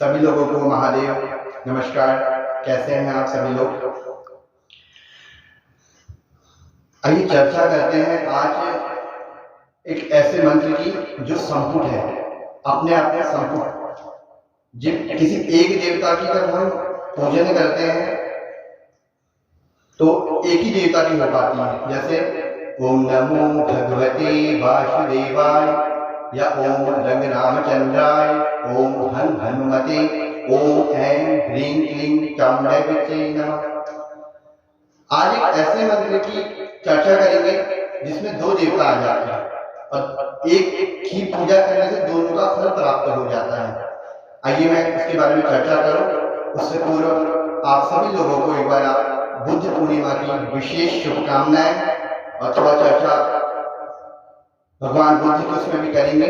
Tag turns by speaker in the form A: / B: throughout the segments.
A: सभी लोगों को महादेव नमस्कार। कैसे हैं आप सभी लोग? आइए चर्चा करते हैं आज एक ऐसे मंत्र की जो संपुट है, अपने आप में संपुट। जब किसी एक देवता की जब हम पूजन करते हैं तो एक ही देवता की हो पाती है, जैसे ओम नमो भगवते वासुदेवाय या ओम रंग रामचंद्राय, ओम हन हनुमते, ओम ऐं ह्रीं क्लीं चामुंडाय नमः। आज एक ऐसे मंत्र की चर्चा करेंगे जिसमें दो देवता आ जाते हैं और एक की पूजा करने से दोनों का फल प्राप्त हो जाता है। आइए मैं इसके बारे में चर्चा करूं। उससे पूर्व आप सभी लोगों को एक बार बुद्ध पूर्णिमा की विशेष शुभकामनाएं और थोड़ा चर्चा भगवान बुद्ध की उसमें भी करेंगे।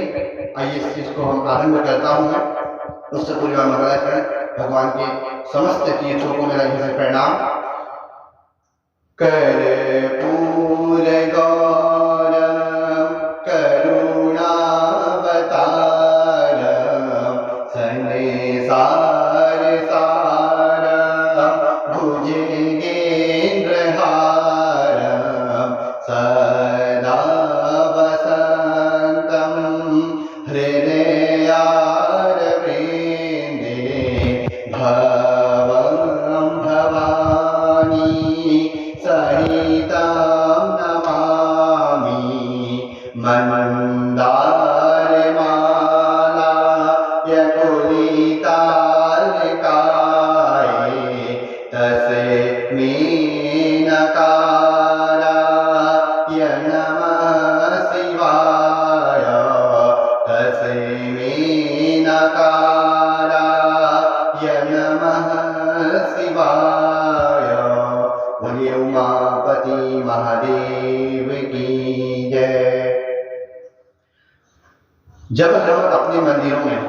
A: आइए इस चीज को हम आरंभ करता हूं मैं। उससे पूर्व मंगलाचरण भगवान के समस्त तीर्थों को मेरा हृदय से प्रणाम। कर्पूर गौरम करुणावतारम संसार सारम भुजगेन्द्रहारम सदा वसंतम हृदयारविंदे भवं भवानी सहितं नमामि मंदारमाला यकुलितालकाये तस्मै नकाराय नमः शिवाय तस्मै नकाराय नमः शिवाय। बोलिए उमापति महादेव की जय। जब हम अपने मंदिरों में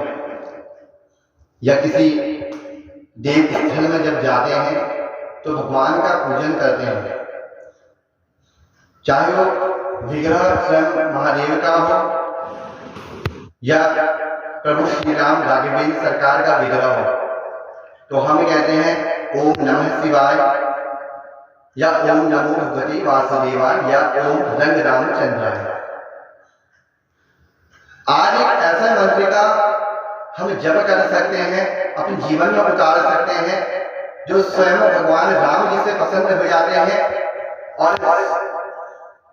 A: या किसी देव स्थल में जब जाते हैं तो भगवान का पूजन करते हैं, चाहे वो विग्रह स्वयं महादेव का हो या प्रभु श्री राम राघवेंद्र सरकार का विग्रह हो, तो हम कहते हैं ओम नमः शिवाय या ओम नमो भगवते वासुदेवाय या ओम रंग रामचंद्राय। आज एक ऐसा मंत्र का हम जप कर सकते हैं, अपने जीवन में उतार सकते हैं, जो स्वयं भगवान राम जी से पसंद हो जाते हैं। और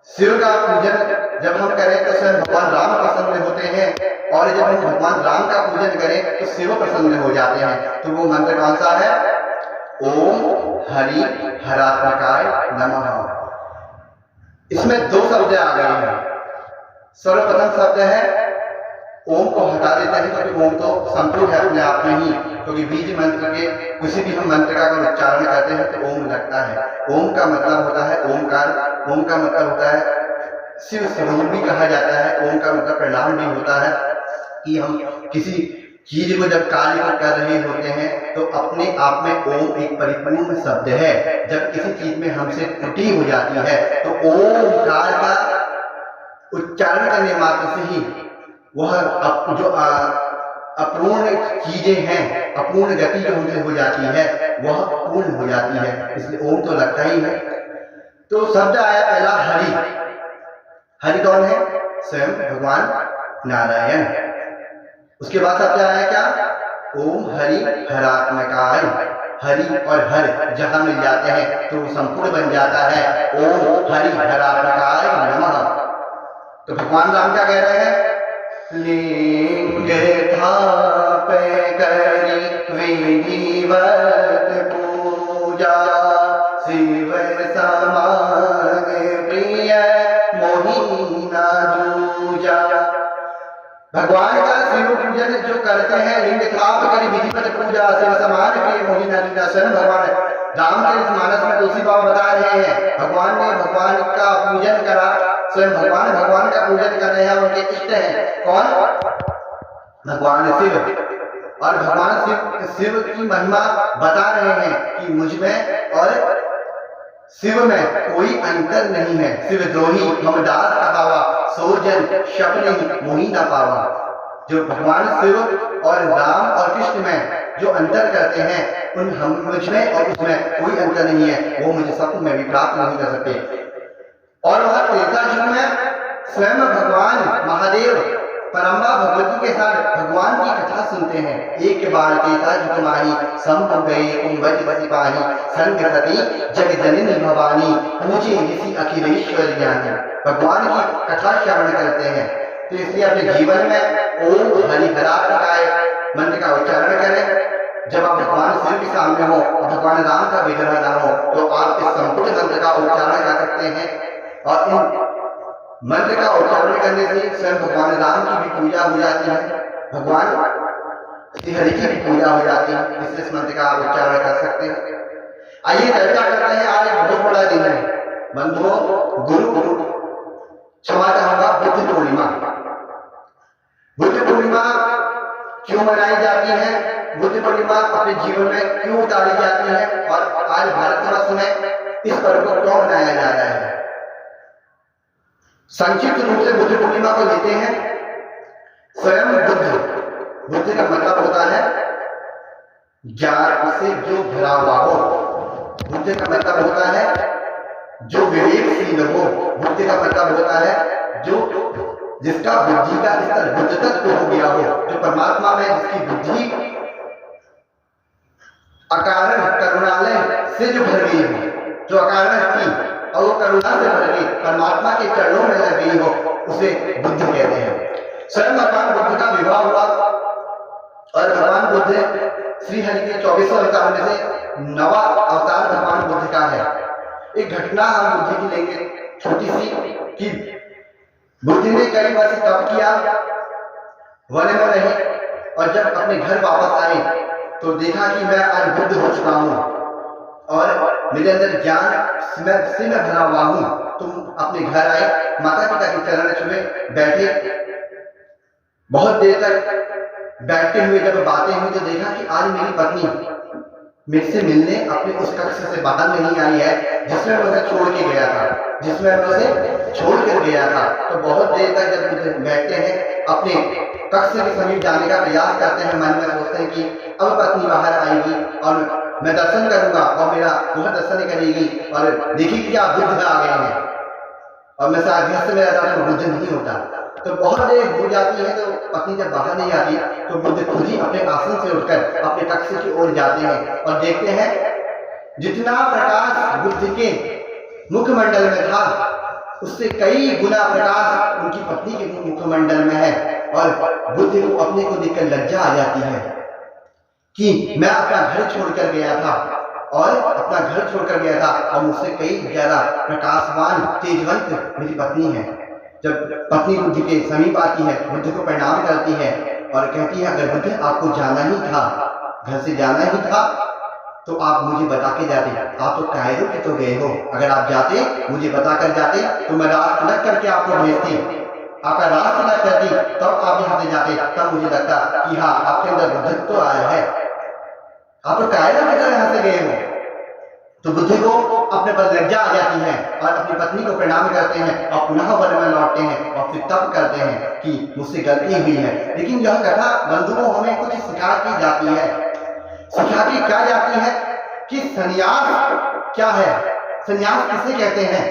A: शिव का पूजन जब हम करें तो स्वयं भगवान राम पसंद होते हैं, और जब हम भगवान राम का पूजन करें तो शिव प्रसन्न हो जाते हैं। तो वो मंत्र कौन सा है? ओम हरि हरात्मकाय नमः। इसमें दो शब्द आ गए हैं। सर्वप्रथम शब्द है ओम को हटा देते हैं, क्योंकि ओम तो संपूर्ण है अपने आप में ही, क्योंकि बीज मंत्र के किसी भी हम मंत्र का अगर उच्चारण करते हैं तो ओम लगता है। ओम का मतलब होता है ओमकार। ओम का मतलब होता है शिव स्वरूप भी कहा जाता है। ओम का मतलब प्रणाम भी होता है कि हम किसी चीज को जब कार्य कर रहे होते हैं तो अपने आप में ओम एक परिपूर्ण शब्द है। जब किसी चीज में हमसे त्रुटि हो जाती है तो ओमकार का उच्चारण करने मात्र से ही वह जो अपूर्ण चीजें हैं, अपूर्ण गति जो हमसे हो जाती है वह पूर्ण हो जाती है, इसलिए ओम तो लगता ही है। तो शब्द आया पहला हरि। हरि कौन है? स्वयं भगवान नारायण। उसके बाद शब्द आया क्या? ओम हरि हरात्मकाय। हरि और हर जहां मिल जाते हैं तो वो संपूर्ण बन जाता है। ओम हरि हरात्मकाय नमः। तो भगवान राम क्या कह रहे हैं? लिंग थाप करी विधिवत पूजा शिव समान प्रिय मोहि न दूजा। भगवान का शिव पूजन जो करते हैं, लिंग थाप करी विधिवत पूजा शिव समान प्रिय मोहि न दूजा। स्वयं भगवान रामचरितमानस में तुलसी बाबा बता रहे हैं भगवान ने भगवान का पूजन करा, स्वयं भगवान का पूजन कर रहे हैं, उनके इष्ट हैं कौन? भगवान शिव। और भगवान शिव की महिमा बता रहे हैं कि मुझ में और शिव में कोई अंतर नहीं है। शिवद्रोही मम दास कहावा, सो जन शप नहीं मोहि न पावा। जो भगवान शिव और राम और कृष्ण में जो अंतर करते हैं उन हम मुझ में और उसमें कोई अंतर नहीं है, वो मुझे स्वप्न में भी प्राप्त नहीं कर सकते। और वह त्रेता युग में स्वयं भगवान महादेव परम्बा भगवती के साथ भगवान की कथा सुनते हैं। एक बार त्रेता युग माही सम गए कुंभज बसी पाही संग सती जग जननी भवानी पूजे ऋषि अखिलेश्वर ज्ञानी। भगवान की कथा श्रवण करते हैं, तो इसलिए अपने जीवन में ओम हरिहरा प्रकाय मंत्र का उच्चारण करें। जब आप भगवान शिव के सामने हो और भगवान राम का विग्रह ना हो तो आप इस संपूर्ण मंत्र का उच्चारण कर सकते हैं। और इन मंत्र का उच्चारण करने से स्वयं भगवान राम की भी पूजा हो जाती है, भगवान श्री हरि की भी पूजा हो जाती है, इसलिए इस मंत्र का आप उच्चारण कर सकते हैं। आइए चर्चा करते हैं। आज एक बहुत बड़ा दिन है बंधुओं, गुरु क्षमा चाहूंगा, बुद्ध पूर्णिमा। बुद्ध पूर्णिमा क्यों मनाई जाती है, बुद्ध पूर्णिमा अपने जीवन में क्यों उतारी जाती है और आज भारतवर्ष में इस पर्व को क्यों मनाया जा रहा है। संक्षिप्त रूप से बुद्ध पूर्णिमा को लेते हैं। स्वयं बुद्ध का मतलब होता है ज्ञान से जो भरा हुआ हो। बुद्ध का मतलब होता है जो विवेकशील हो। बुद्ध का मतलब होता है जो जिसका बुद्धि का स्तर बुद्ध तक हो गया हो, जो परमात्मा में जिसकी बुद्धि अकारण करुणालय से जो भर गई हो, जो अकारण थी और वो करुणा से भर गई, परमात्मा के चरणों में लग गई हो, उसे बुद्ध कहते हैं। स्वयं भगवान बुद्ध का विवाह हुआ और भगवान बुद्ध श्री हरि के 24 अवतार में से 9वां अवतार भगवान बुद्ध का है। एक घटना हम बुद्ध की लेंगे छोटी सी कि बुद्ध ने कई वर्ष तप किया, वन में रहे और जब अपने घर वापस आए तो देखा कि मैं आज बुद्ध हो चुका हूं और मेरे अंदर ज्ञान से मैं भरा हुआ हूं। तुम अपने घर आए, माता पिता के चरण छुए, बैठे, बहुत देर तक बैठते हुए जब बातें हुई तो देखा कि आज मेरी पत्नी मेरे से मिलने अपने उस कक्ष से बाहर नहीं आई है जिसमें मैं उसे छोड़ के गया था, जिसमें मैं उसे छोड़ कर गया था। तो बहुत देर तक जब बैठते हैं, अपने कक्ष के समीप जाने का प्रयास करते हैं, मन में सोचते हैं कि अब पत्नी बाहर आएगी और मैं दर्शन करूंगा और मेरा वह दर्शन करेगी और देखिए कि आप बुद्ध आ गए हैं और मैं साथ में रहता तो बुद्ध नहीं होता। तो बहुत देर हो जाती है तो पत्नी जब बाहर नहीं आती तो बुद्ध खुद ही अपने आसन से उठकर अपने कक्ष की ओर जाते हैं और देखते हैं जितना प्रकाश बुद्ध के मुखमंडल में था उससे कई गुना प्रकाश उनकी पत्नी के मुखमंडल में है। और बुद्ध को अपने को देखकर लज्जा आ जाती है कि मैं अपना घर छोड़कर गया था और अपना घर छोड़कर गया था और मुझसे कई ज्यादा प्रकाशवान तेजवंत मेरी पत्नी है। जब पत्नी बुद्ध के समीप आती है, बुद्ध को प्रणाम करती है और कहती है अगर बुद्ध आपको जाना ही था, घर से जाना ही था तो आप मुझे बता के जाते, आप तो कायरों के तो गए हो, अगर आप जाते मुझे बता कर जाते तो मैं रात तिलक करके आपको भेजती, आपका रात तिलक करती तब आप यहाँ से जाते, तब मुझे लगता कि हाँ आपके अंदर बुद्ध तो आया है, आप तो कायरों के तो यहाँ से गए हो। तो बुद्ध को अपने पर लज्जा आ जाती है और अपनी पत्नी को प्रणाम करते हैं और पुनः वन में लौटते हैं और फिर तप करते हैं कि मुझसे गलती हुई है। लेकिन यह कथा बंधुओं हमें कुछ सिखा की जाती है, सिखा की क्या जाती है कि संन्यास क्या है, संन्यास किसे कहते हैं।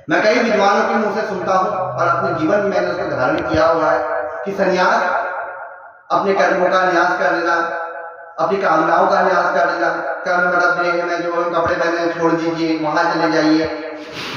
A: मैं कई विद्वानों के मुंह से सुनता हूं और अपने जीवन में मैंने उसको धारण किया हुआ है कि संन्यास अपने कर्मों का न्यास कर देना, अपनी कामनाओं का न्यास कर देना, कर्म मतलब देह में जो कपड़े पहने छोड़ दीजिए, वहां चले जाइए,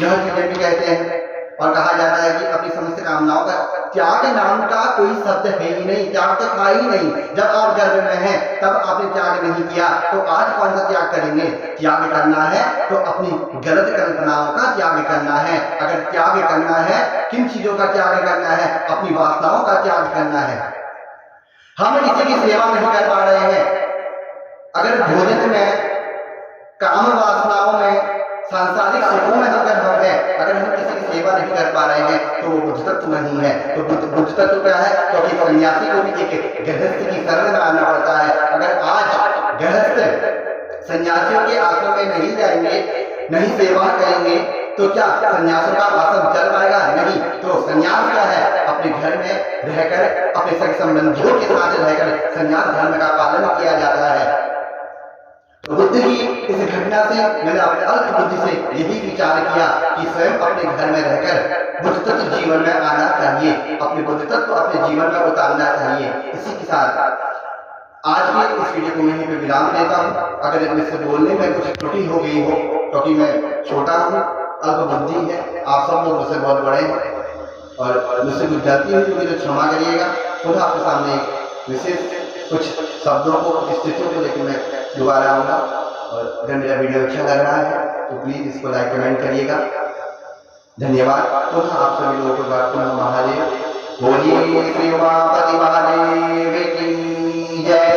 A: यह चीजें भी कहते हैं। और कहा जाता है कि अपनी समस्त कामनाओं का त्याग नाम का कोई शब्द है ही नहीं, त्याग तो था ही नहीं। जब आप गर्भ में हैं तब आपने त्याग नहीं किया तो आज कौन सा त्याग करेंगे। त्याग करना है तो अपनी गलत कल्पनाओं का त्याग करना है। अगर त्याग करना है, किन चीजों का त्याग करना है, अपनी वासनाओं का त्याग करना है। हम किसी की सेवा नहीं कर पा रहे हैं, अगर भोजन में, काम वासनाओं में, सांसारिक सुखों में अगर हम हैं, अगर हम किसी की सेवा नहीं कर पा रहे हैं तो वो बुद्ध तत्व नहीं है। तो बुद्ध तत्व क्या है, क्योंकि सन्यासी को भी एक गृहस्थ की शरण में आना पड़ता है। अगर आज गृहस्थ सन्यासियों के आश्रम में नहीं जाएंगे, नहीं सेवा करेंगे तो क्या सन्यासों का आश्रम चल पाएगा? नहीं। तो सन्यास क्या है, अपने घर में रहकर अपने सगे संबंधियों के साथ रहकर संन्यास धर्म का पालन किया जाता है। तो बुद्ध की इस घटना से मैंने अपने अल्प बुद्धि से यही विचार किया कि स्वयं अपने घर में रहकर बुद्ध तत्व जीवन में आना चाहिए, अपने बुद्ध तत्व अपने जीवन में उतारना चाहिए। इसी के साथ आज की इस वीडियो को मैं यहीं पे विराम देता हूँ। अगर इसमें से बोलने में कुछ त्रुटि हो गई हो क्योंकि मैं छोटा हूँ, अल्प बुद्धि है, आप सब लोग मुझसे बहुत बड़े हैं और मुझसे कुछ गलती हुई तो मुझे क्षमा करिएगा। पुनः आपके सामने एक विशेष कुछ शब्दों को, स्थितियों को लेकर मैं दोबारा आऊँगा। और अगर मेरा वीडियो अच्छा लग रहा है तो प्लीज़ इसको लाइक कमेंट करिएगा। धन्यवाद। पुनः आप सभी लोगों को बात पुनः महादेव बोलिए श्री उमापति महादेव की जय।